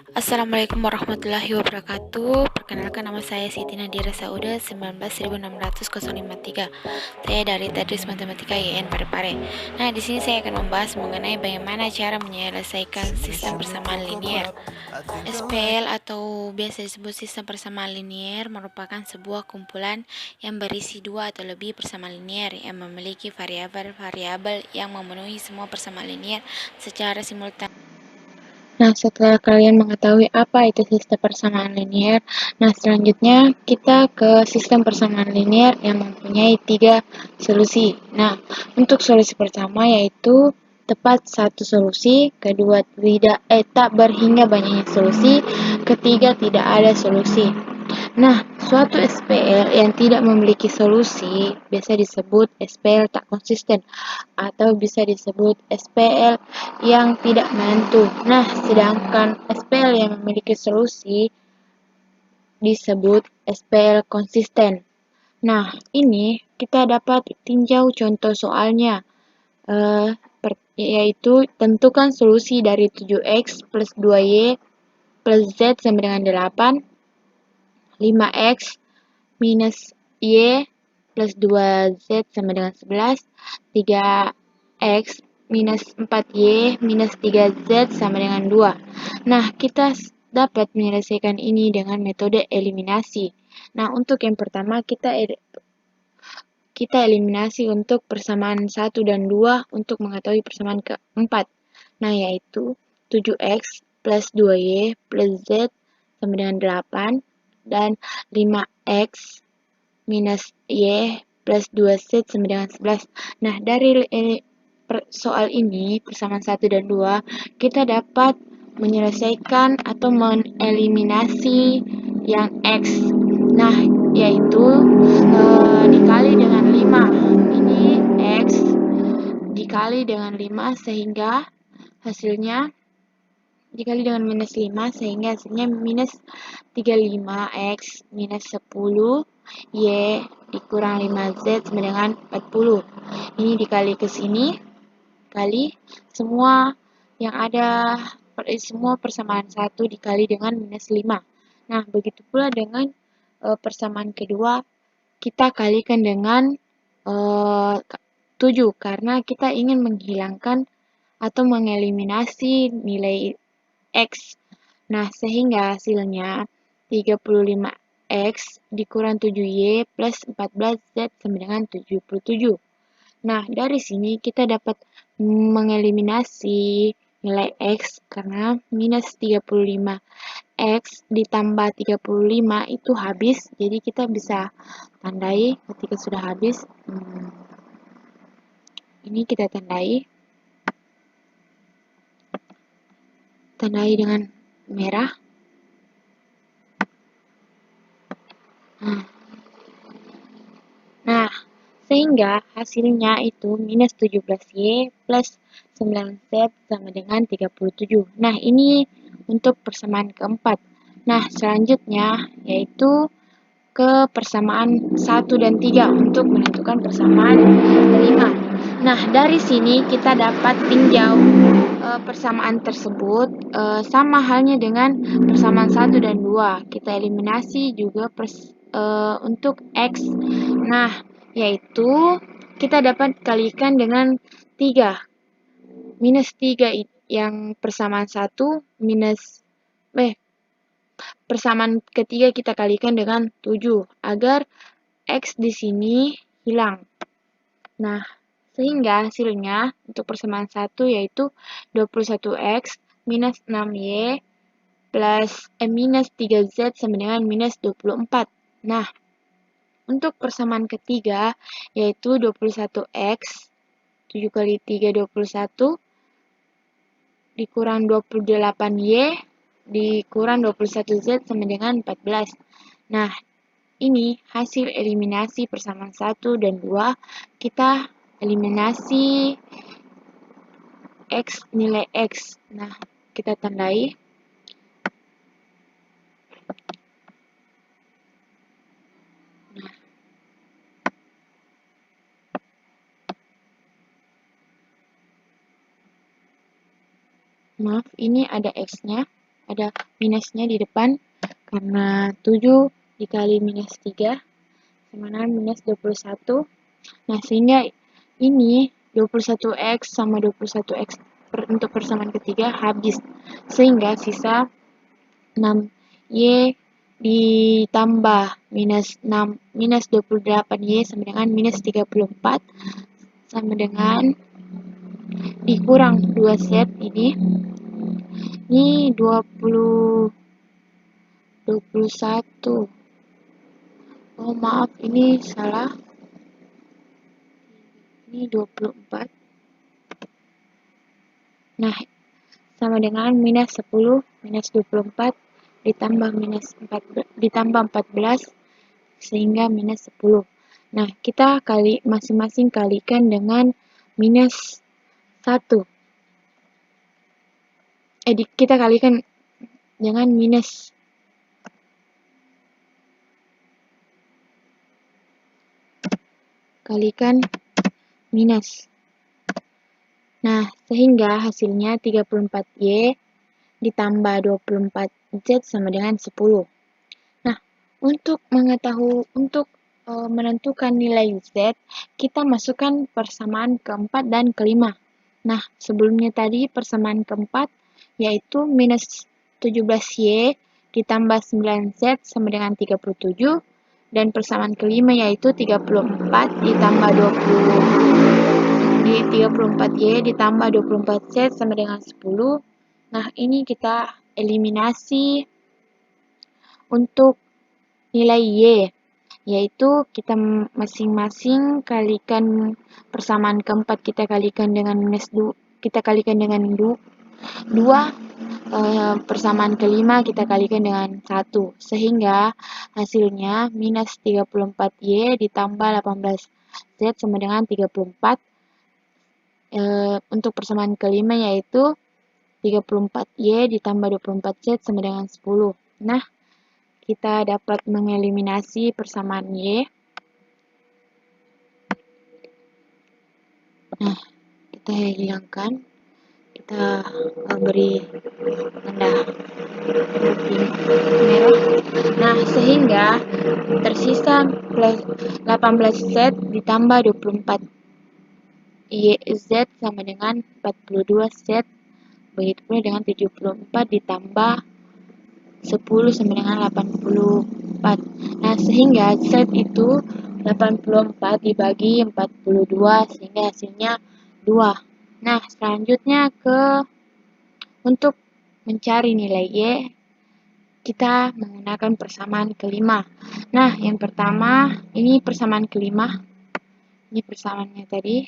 Assalamualaikum warahmatullahi wabarakatuh. Perkenalkan, nama saya Siti Nadira Sauda, 19.600.053. Saya dari Tadris Matematika IAIN Parepare. Nah, di sini saya akan membahas mengenai bagaimana cara menyelesaikan sistem persamaan linier. SPL atau biasa disebut sistem persamaan linier merupakan sebuah kumpulan yang berisi dua atau lebih persamaan linier yang memiliki variabel-variabel yang memenuhi semua persamaan linier secara simultan. Nah, setelah kalian mengetahui apa itu sistem persamaan linier, selanjutnya kita ke sistem persamaan linier yang mempunyai 3 solusi. Nah, untuk solusi pertama yaitu tepat satu solusi, kedua tak berhingga banyaknya solusi, ketiga tidak ada solusi. Nah, suatu SPL yang tidak memiliki solusi biasa disebut SPL tak konsisten atau bisa disebut SPL yang tidak menentu. Nah, sedangkan SPL yang memiliki solusi disebut SPL konsisten. Nah, ini kita dapat tinjau contoh soalnya, yaitu tentukan solusi dari 7x plus 2y plus z sama dengan 8, 5x minus y plus 2z sama dengan 11, 3x minus 4y minus 3z sama dengan 2. Nah, kita dapat menyelesaikan ini dengan metode eliminasi. Nah, untuk yang pertama kita eliminasi untuk persamaan 1 dan 2 untuk mengetahui persamaan keempat. Nah, yaitu 7x plus 2y plus z sama dengan 8 dan 5x minus y plus 2z sama dengan 11. Nah, dari soal ini, persamaan 1 dan 2, kita dapat menyelesaikan atau mengeliminasi yang x. Nah, yaitu dikali dengan 5. Ini x dikali dengan 5 sehingga hasilnya dikali dengan minus 5 sehingga hasilnya minus 35x minus 10 y dikurang 5z sama dengan 40. Ini dikali ke sini, kali semua yang ada, semua persamaan 1 dikali dengan minus 5. Nah, begitu pula dengan persamaan kedua, kita kalikan dengan 7 karena kita ingin menghilangkan atau mengeliminasi nilai X. Nah, sehingga hasilnya 35X dikurang 7Y plus 14Z sama dengan 77. Nah, dari sini kita dapat mengeliminasi nilai X karena minus 35X ditambah 35 itu habis. Jadi kita bisa tandai ketika sudah habis. Ini kita tandai dengan merah. Nah, sehingga hasilnya itu minus 17Y plus 9Z sama dengan 37. Nah, ini untuk persamaan keempat. Nah, selanjutnya yaitu ke persamaan 1 dan 3 untuk menentukan persamaan 5. Nah, dari sini kita dapat tinjau persamaan tersebut sama halnya dengan persamaan 1 dan 2. Kita eliminasi juga untuk X. Nah, yaitu kita dapat kalikan dengan 3. Minus 3 yang persamaan 1 minus persamaan ketiga kita kalikan dengan 7 agar X di sini hilang. Nah, sehingga hasilnya untuk persamaan 1 yaitu 21X minus 6Y plus minus 3Z sama dengan minus 24. Nah, untuk persamaan ketiga yaitu 21X 7 kali 3 21 dikurang 28Y dikurang 21Z sama dengan 14. Nah, ini hasil eliminasi persamaan 1 dan 2. Kita eliminasi X, nilai X. Nah, kita tandai. Nah, maaf, ini ada X-nya, ada minusnya di depan, karena 7 dikali minus 3 sama dengan minus 21. Nah, sehingga ini 21x sama 21x untuk persamaan ketiga habis. Sehingga sisa 6y ditambah minus 28y sama dengan minus 34 sama dengan dikurang 2 set ini 21. Oh maaf, ini salah, ini 24. Nah, sama dengan minus 10 minus 24 ditambah 14 sehingga minus 10. Nah, kita masing-masing kalikan dengan minus 1. Kita kalikan dengan minus. Kalikan minus. Nah, sehingga hasilnya 34y ditambah 24z sama dengan 10. Nah, untuk menentukan nilai z, kita masukkan persamaan keempat dan kelima. Nah, sebelumnya tadi persamaan keempat yaitu minus 17y ditambah 9z sama dengan 37, dan persamaan kelima yaitu 34 ditambah 34y ditambah 24z sama dengan 10. Nah, ini kita eliminasi untuk nilai y, yaitu kita masing-masing kalikan persamaan keempat, kita kalikan dengan minus 2, kita kalikan dengan 2, persamaan kelima kita kalikan dengan 1, sehingga hasilnya minus 34y ditambah 18z sama dengan 34. Untuk persamaan kelima yaitu 34y ditambah 24z sama dengan 10. Nah, kita dapat mengeliminasi persamaan y. Nah, kita hilangkan. Kita beri tanda merah. Nah, sehingga tersisa 18z ditambah 24z sama dengan 42z. Begitu pula dengan 74 ditambah 10 sama dengan 84. Nah, sehingga z itu 84 dibagi 42 sehingga hasilnya 2. Nah, selanjutnya untuk mencari nilai y, kita menggunakan persamaan kelima. Nah, yang pertama, ini persamaan kelima. Ini persamaannya tadi.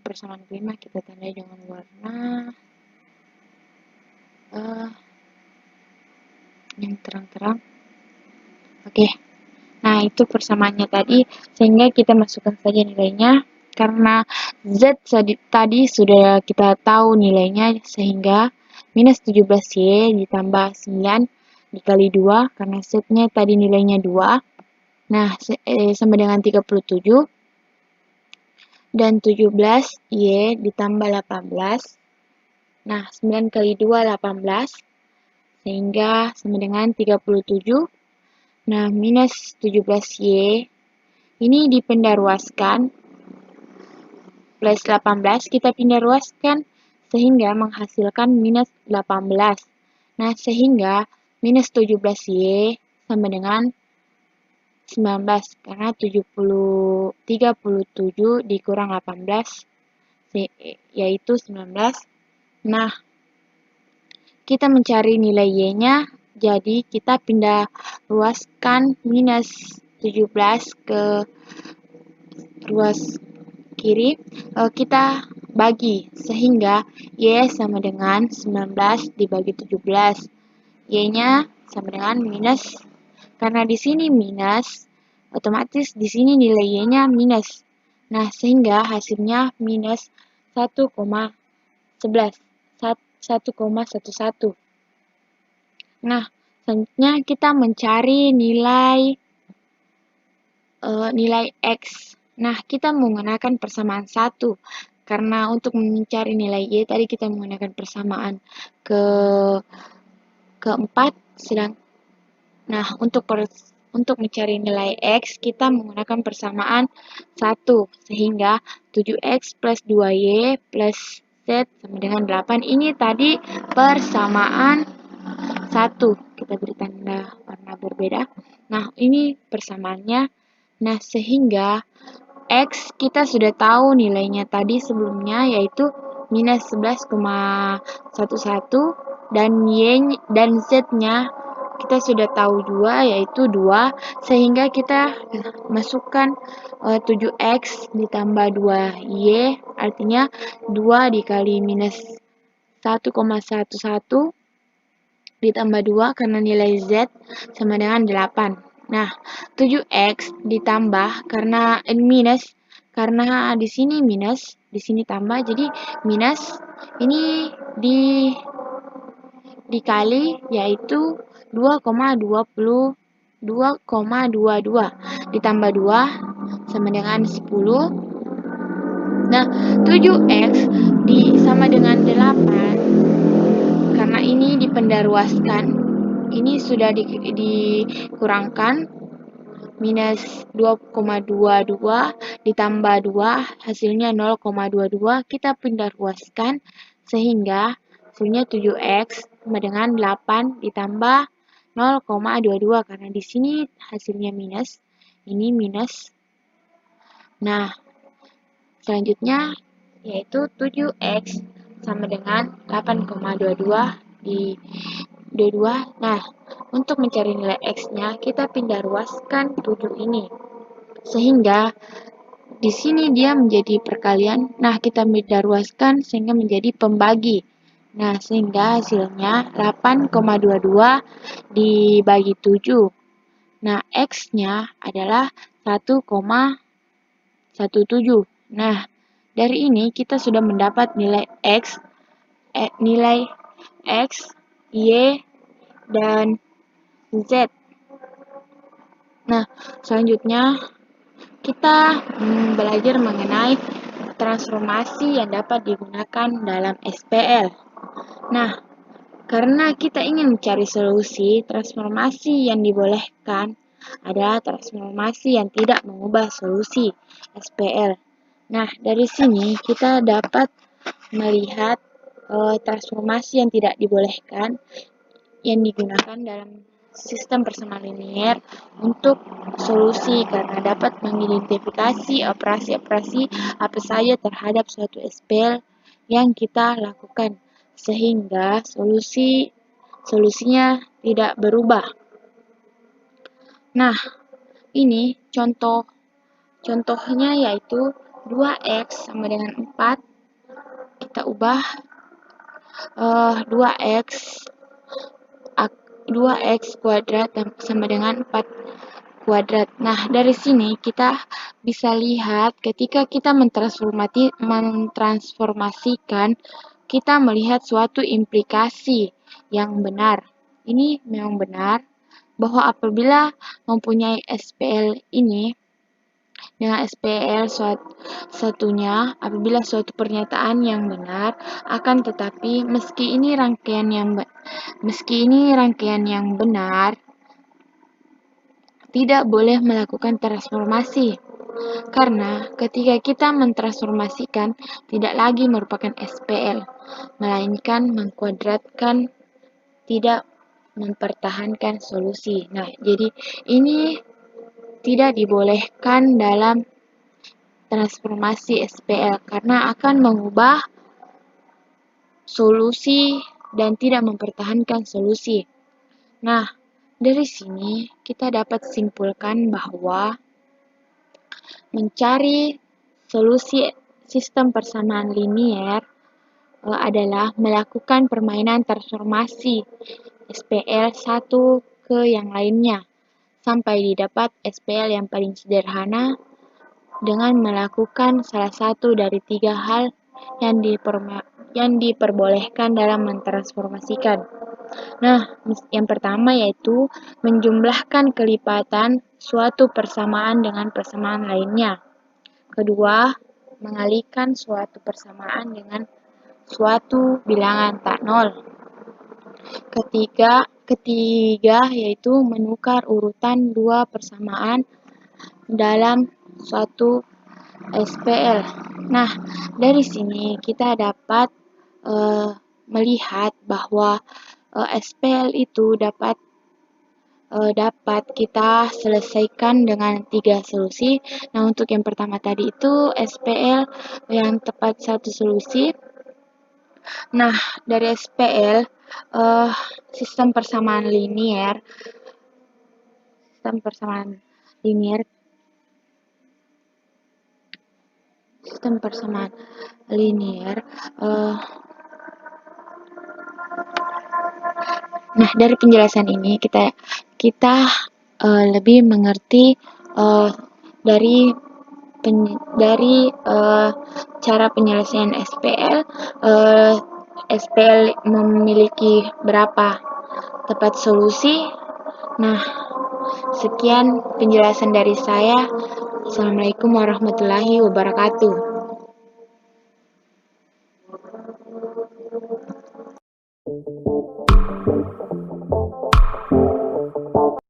Persamaan kelima kita tandai dengan warna yang terang-terang. Oke. Nah, itu persamaannya tadi, sehingga kita masukkan saja nilainya. Karena z tadi sudah kita tahu nilainya, sehingga minus 17y ditambah 9 dikali 2, karena z-nya tadi nilainya 2. Nah, sama dengan 37. Dan 17y ditambah 18. Nah, 9 kali 2, 18. Sehingga sama dengan 37. Nah, minus 17y ini dipindah ruaskan, plus 18 kita pindah ruaskan, sehingga menghasilkan minus 18. Nah, sehingga minus 17y sama dengan 19, karena 37 dikurang 18, yaitu 19. Nah, kita mencari nilai y-nya, jadi kita pindah ruaskan minus 17 ke ruas kiri, kita bagi, sehingga y sama dengan 19 dibagi 17. Y-nya sama dengan minus, karena di sini minus, otomatis di sini nilai y-nya minus. Nah, sehingga hasilnya minus 1,11. Nah, selanjutnya kita mencari nilai x. Nah, kita menggunakan persamaan 1. Karena untuk mencari nilai y tadi kita menggunakan persamaan ke 4 sedang. Nah, untuk mencari nilai X, kita menggunakan persamaan 1, sehingga 7X plus 2Y plus Z sama dengan 8. Ini tadi persamaan 1. Kita beri tanda warna berbeda. Nah, ini persamaannya. Nah, sehingga X kita sudah tahu nilainya tadi sebelumnya, yaitu minus 11,11 dan Y dan Z-nya kita sudah tahu juga, yaitu 2, sehingga kita masukkan 7X ditambah 2Y, artinya 2 dikali minus 1,11 ditambah 2 karena nilai Z sama dengan 8. Nah, 7X ditambah karena minus, karena di sini minus, di sini tambah, jadi minus ini dikali, yaitu 2,22 ditambah 2 sama dengan 10. Nah, 7X sama dengan 8 karena ini dipendaruaskan. Ini sudah dikurangkan, minus 2,22 ditambah 2 hasilnya 0,22. Kita pendaruaskan sehingga hasilnya 7X sama dengan 8 ditambah 0,22 karena di sini hasilnya minus, ini minus. Nah, selanjutnya yaitu 7X sama dengan 8,22 di 22. Nah, untuk mencari nilai X-nya, kita pindah ruaskan 7 ini. Sehingga di sini dia menjadi perkalian. Nah, kita pindah ruaskan sehingga menjadi pembagi. Nah, sehingga hasilnya 8,22 dibagi 7. Nah, X-nya adalah 1,17. Nah, dari ini kita sudah mendapat nilai X, Y, dan Z. Nah, selanjutnya kita belajar mengenai transformasi yang dapat digunakan dalam SPL. Nah, karena kita ingin mencari solusi, transformasi yang dibolehkan adalah transformasi yang tidak mengubah solusi SPL. Nah, dari sini kita dapat melihat transformasi yang tidak dibolehkan yang digunakan dalam sistem persamaan linier untuk solusi karena dapat mengidentifikasi operasi-operasi apa saja terhadap suatu SPL yang kita lakukan sehingga solusinya tidak berubah. Nah, ini contohnya yaitu 2X sama dengan 4. Kita ubah 2X kuadrat sama dengan 4 kuadrat. Nah, dari sini kita bisa lihat ketika kita mentransformasikan, kita melihat suatu implikasi yang benar. Ini memang benar bahwa apabila mempunyai SPL ini, dengan SPL satunya, apabila suatu pernyataan yang benar, akan tetapi meski ini rangkaian yang benar, tidak boleh melakukan transformasi. Karena ketika kita mentransformasikan tidak lagi merupakan SPL, melainkan mengkuadratkan, tidak mempertahankan solusi. Nah, jadi ini tidak dibolehkan dalam transformasi SPL karena akan mengubah solusi dan tidak mempertahankan solusi. Nah, dari sini kita dapat simpulkan bahwa mencari solusi sistem persamaan linier adalah melakukan permainan transformasi SPL satu ke yang lainnya sampai didapat SPL yang paling sederhana dengan melakukan salah satu dari 3 hal yang diperbolehkan dalam mentransformasikan. Nah, yang pertama yaitu menjumlahkan kelipatan suatu persamaan dengan persamaan lainnya. Kedua, mengalihkan suatu persamaan dengan suatu bilangan tak nol. Ketiga, ketiga yaitu menukar urutan dua persamaan dalam suatu SPL. Nah, dari sini kita dapat melihat bahwa SPL itu dapat kita selesaikan dengan 3 solusi. Nah, untuk yang pertama tadi itu SPL yang tepat satu solusi. Nah, dari SPL sistem persamaan linier, sistem persamaan linier, sistem persamaan linier. Nah, dari penjelasan ini kita lebih mengerti dari cara penyelesaian SPL. SPL memiliki berapa tepat solusi. Nah, sekian penjelasan dari saya. Assalamualaikum warahmatullahi wabarakatuh.